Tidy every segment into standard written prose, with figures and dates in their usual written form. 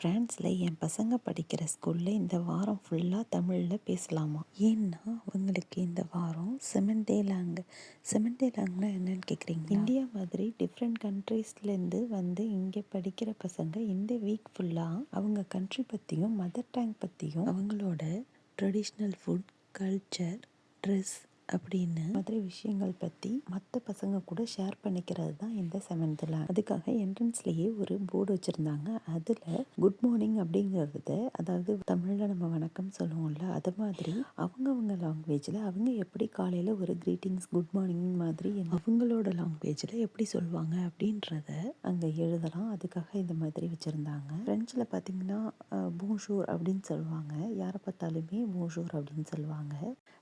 ஃப்ரான்ஸில் என் பசங்க படிக்கிற ஸ்கூலில் இந்த வாரம் ஃபுல்லாக தமிழில் பேசலாமா. ஏன்னா அவங்களுக்கு இந்த வாரம் செமண்டே லாங்னா என்னன்னு கேட்குறீங்க. இந்தியா மாதிரி டிஃப்ரெண்ட் கண்ட்ரீஸ்லேருந்து வந்து இங்கே படிக்கிற பசங்க இந்த வீக் ஃபுல்லாக அவங்க கண்ட்ரி பற்றியும் மதர் டங் பற்றியும் அவங்களோட ட்ரெடிஷ்னல் ஃபுட், கல்ச்சர், ட்ரெஸ் அப்படின்னு மாதிரி விஷயங்கள் பற்றி மற்ற பசங்க கூட ஷேர் பண்ணிக்கிறது தான் இந்த செவன்த்தில். அதுக்காக என்ட்ரன்ஸ்லேயே ஒரு போர்டு வச்சுருந்தாங்க. அதில் குட் மார்னிங் அப்படிங்கிறது, அதாவது தமிழில் நம்ம வணக்கம் சொல்லுவோம்ல, அது மாதிரி அவங்கவுங்க லாங்குவேஜில் அவங்க எப்படி காலையில் ஒரு க்ரீட்டிங்ஸ் குட் மார்னிங் மாதிரி அவங்களோட லாங்குவேஜில் எப்படி சொல்லுவாங்க அப்படின்றத அங்கே எழுதலாம். அதுக்காக இந்த மாதிரி வச்சுருந்தாங்க. ஃப்ரெஞ்சில் பார்த்திங்கன்னா போன்ஜூர் அப்படின்னு சொல்லுவாங்க. யாரை பார்த்தாலுமே போன்ஜூர் அப்படின்னு சொல்லுவாங்க.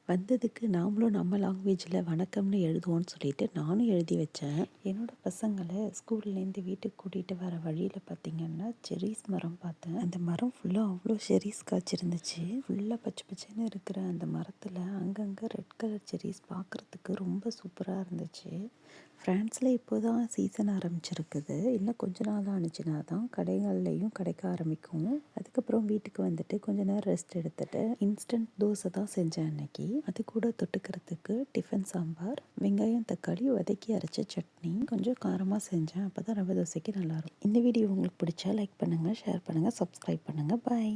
வந்ததுக்கு நாமளும் நம்ம லாங்குவேஜில் வணக்கம்னு எழுதுவோன்னு சொல்லிட்டு நானும் எழுதி வச்சேன். என்னோடய பசங்களை ஸ்கூல்லேருந்து வீட்டுக்கு கூட்டிகிட்டு வர வழியில் பார்த்திங்கன்னா செரீஸ் மரம் பார்த்தேன். அந்த மரம் ஃபுல்லாக அவ்வளோ செரீஸ் காய்ச்சிருந்துச்சு. ஃபுல்லாக பச்சை பச்சைன்னு இருக்கிற அந்த மரத்தில் அங்கங்கே ரெட் கலர் செரீஸ் பார்க்குறதுக்கு ரொம்ப சூப்பராக இருந்துச்சு. ஃப்ரான்ஸில் இப்போ தான் சீசன் ஆரம்பிச்சிருக்குது. இன்னும் கொஞ்ச நாள் ஆனிச்சுன்னா தான் கடைகள்லையும் கிடைக்க ஆரம்பிக்கும். அதுக்கப்புறம் வீட்டுக்கு வந்துட்டு கொஞ்ச நேரம் ரெஸ்ட் எடுத்துகிட்டு இன்ஸ்டன்ட் தோசை தான் செஞ்சேன் அன்னைக்கு. அது கூட தொட்டுக்கிறதுக்கு டிஃபன் சாம்பார், வெங்காயம் தக்காளி வதக்கி அரைச்ச சட்னி, கொஞ்சம் காரமாக செஞ்சேன். அப்போ தான் ரவை தோசைக்கு நல்லாயிருக்கும். இந்த வீடியோ உங்களுக்கு பிடிச்சா லைக் பண்ணுங்கள், ஷேர் பண்ணுங்கள், சப்ஸ்கிரைப் பண்ணுங்கள். பாய்.